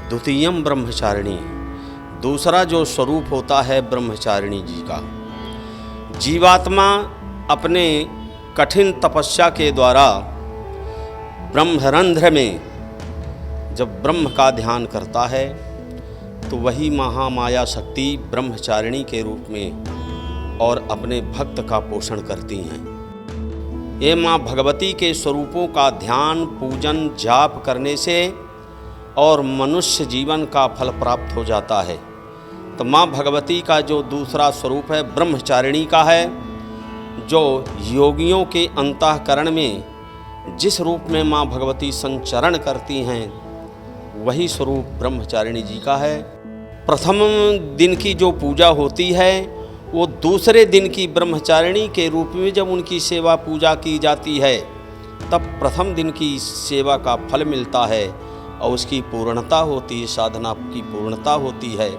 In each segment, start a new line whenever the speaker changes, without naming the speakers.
द्वितीयम ब्रह्मचारिणी, दूसरा जो स्वरूप होता है ब्रह्मचारिणी जी का। जीवात्मा अपने कठिन तपस्या के द्वारा ब्रह्मरंध्र में जब ब्रह्म का ध्यान करता है तो वही महामाया शक्ति ब्रह्मचारिणी के रूप में और अपने भक्त का पोषण करती हैं। ये माँ भगवती के स्वरूपों का ध्यान, पूजन, जाप करने से और मनुष्य जीवन का फल प्राप्त हो जाता है। तो माँ भगवती का जो दूसरा स्वरूप है ब्रह्मचारिणी का है, जो योगियों के अंतःकरण में जिस रूप में माँ भगवती संचरण करती हैं वही स्वरूप ब्रह्मचारिणी जी का है। प्रथम दिन की जो पूजा होती है वो दूसरे दिन की ब्रह्मचारिणी के रूप में जब उनकी सेवा पूजा की जाती है तब प्रथम दिन की सेवा का फल मिलता है और उसकी पूर्णता होती है, साधना की पूर्णता होती है।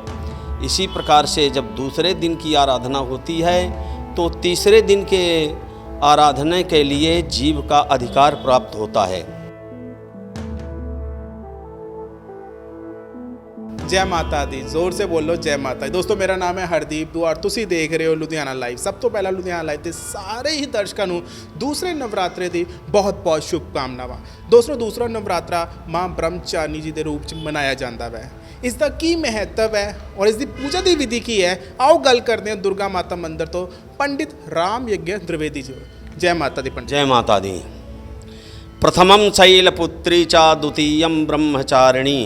इसी प्रकार से जब दूसरे दिन की आराधना होती है तो तीसरे दिन के आराधना के लिए जीव का अधिकार प्राप्त होता है।
जय माता दी, जोर से बोलो जय माता दी। दोस्तों मेरा नाम है हरदीप दुआर, तुसी देख रहे हो लुधियाना लाइव। सब तो पहला लुधियाना लाइव ਦੇ ਸਾਰੇ ਹੀ ਦਰਸ਼ਕਾਂ ਨੂੰ ਦੂਸਰੇ ਨਵਰਾਤਰੇ ਦੀ ਬਹੁਤ-ਬਹੁਤ ਸ਼ੁਭਕਾਮਨਾਵਾਂ। ਦੋਸਤੋ ਦੂਸਰਾ ਨਵਰਾਤਰਾ ਮਾਂ ਬ੍ਰਹਮਚਾਰਿਣੀ ਜੀ ਦੇ ਰੂਪ 'ਚ ਮਨਾਇਆ ਜਾਂਦਾ ਹੈ। ਇਸ ਦਾ ਕੀ ਮਹੱਤਵ ਹੈ ਔਰ ਇਸ ਦੀ ਪੂਜਾ ਦੀ ਵਿਧੀ ਕੀ ਹੈ, ਆਓ ਗੱਲ ਕਰਦੇ ਹਾਂ ਦੁਰਗਾ ਮਾਤਾ ਮੰਦਿਰ ਤੋਂ पंडित राम यज्ञ द्विवेदी जी। जय माता दी पंडित।
जय माता दी। प्रथमम शैलपुत्री चा द्वितीयम ब्रह्मचारिणी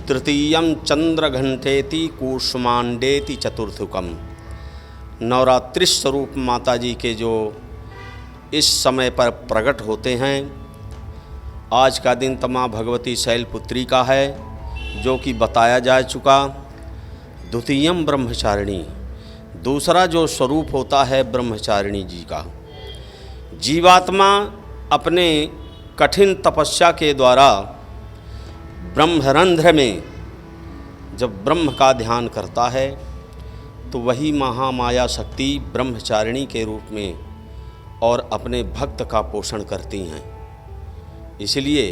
तृतीयम चंद्रघंटेति कूष्मांडेति चतुर्थकम। नवरात्रि स्वरूप माता जी के जो इस समय पर प्रकट होते हैं, आज का दिन तो माँ भगवती शैलपुत्री का है जो कि बताया जा चुका। द्वितीयम ब्रह्मचारिणी, दूसरा जो स्वरूप होता है ब्रह्मचारिणी जी का। जीवात्मा अपने कठिन तपस्या के द्वारा ब्रह्मरंध्र में जब ब्रह्म का ध्यान करता है तो वही महामाया शक्ति ब्रह्मचारिणी के रूप में और अपने भक्त का पोषण करती हैं। इसलिए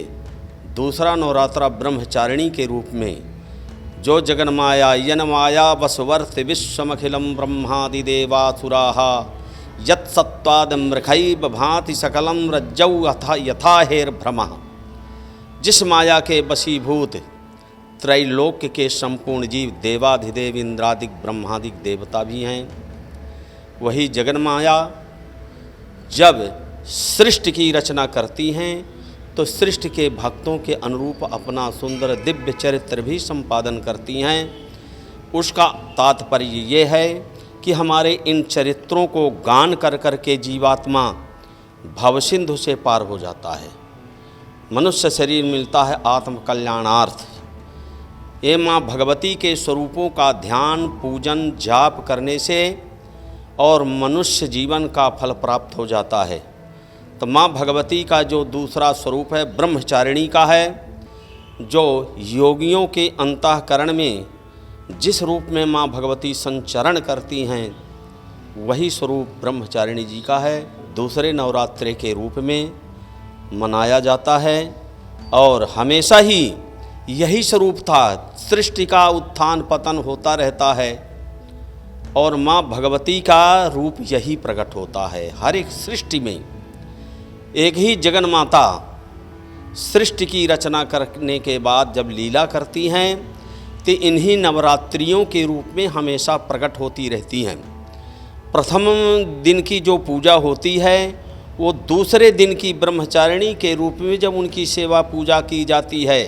दूसरा नवरात्रा ब्रह्मचारिणी के रूप में जो जगन्माया यनमाया वसुवर्त विश्वमखिलम ब्रह्मादिदेवासुराः यत्सत्त्वादमृखैव भाति सकलम रज्जौ यथा हेर्भ्रमः। जिस माया के वशीभूत त्रैलोक्य के संपूर्ण जीव देवाधिदेव इंद्रादिक ब्रह्मादिक देवता भी हैं, वही जगन्माया जब सृष्टि की रचना करती हैं तो सृष्टि के भक्तों के अनुरूप अपना सुंदर दिव्य चरित्र भी संपादन करती हैं। उसका तात्पर्य ये है कि हमारे इन चरित्रों को गान कर कर के जीवात्मा भवसिंधु से पार हो जाता है, मनुष्य शरीर मिलता है आत्म कल्याणार्थ। ये माँ भगवती के स्वरूपों का ध्यान, पूजन, जाप करने से और मनुष्य जीवन का फल प्राप्त हो जाता है। तो माँ भगवती का जो दूसरा स्वरूप है ब्रह्मचारिणी का है, जो योगियों के अंतःकरण में जिस रूप में माँ भगवती संचरण करती हैं वही स्वरूप ब्रह्मचारिणी जी का है। दूसरे नवरात्रे के रूप में मनाया जाता है और हमेशा ही यही स्वरूप था। सृष्टि का उत्थान पतन होता रहता है और माँ भगवती का रूप यही प्रकट होता है। हर एक सृष्टि में एक ही जगन माता सृष्टि की रचना करने के बाद जब लीला करती हैं तो इन्हीं नवरात्रियों के रूप में हमेशा प्रकट होती रहती हैं। प्रथम दिन की जो पूजा होती है वो दूसरे दिन की ब्रह्मचारिणी के रूप में जब उनकी सेवा पूजा की जाती है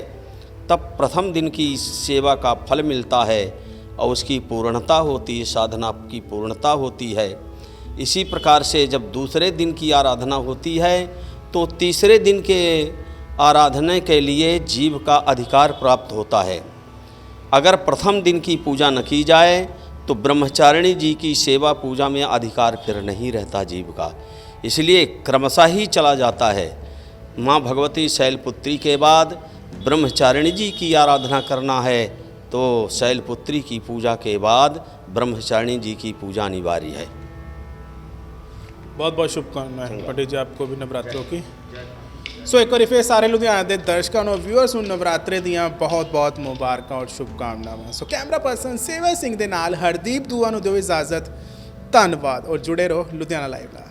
तब प्रथम दिन की सेवा का फल मिलता है और उसकी पूर्णता होती है, साधना की पूर्णता होती है। इसी प्रकार से जब दूसरे दिन की आराधना होती है तो तीसरे दिन के आराधना के लिए जीव का अधिकार प्राप्त होता है। अगर प्रथम दिन की पूजा न की जाए तो ब्रह्मचारिणी जी की सेवा पूजा में अधिकार फिर नहीं रहता जीव का, इसलिए क्रमशः ही चला जाता है। माँ भगवती शैलपुत्री के बाद ब्रह्मचारिणी जी की आराधना करना है तो शैलपुत्री की पूजा के बाद ब्रह्मचारिणी जी की पूजा अनिवार्य है।
बहुत बहुत शुभकामनाएं पंडित जी, आपको भी नवरात्रों की। ਸੋ ਇੱਕ ਵਾਰੀ ਫਿਰ ਸਾਰੇ ਲੁਧਿਆਣਾ ਦੇ ਦਰਸ਼ਕਾਂ ਨੂੰ ਵਿਊਅਰਸ ਨੂੰ ਨਵਰਾਤਰੇ ਦੀਆਂ ਬਹੁਤ-ਬਹੁਤ ਮੁਬਾਰਕਾਂ ਔਰ ਸ਼ੁਭਕਾਮਨਾਵਾਂ। ਸੋ ਕੈਮਰਾ ਪਰਸਨ ਸੇਵਾ ਸਿੰਘ ਦੇ ਨਾਲ ਹਰਦੀਪ ਦੂਆ ਨੂੰ ਦਿਓ ਇਜਾਜ਼ਤ। ਧੰਨਵਾਦ ਔਰ ਜੁੜੇ ਰਹੋ ਲੁਧਿਆਣਾ ਲਾਈਵ ਨਾਲ।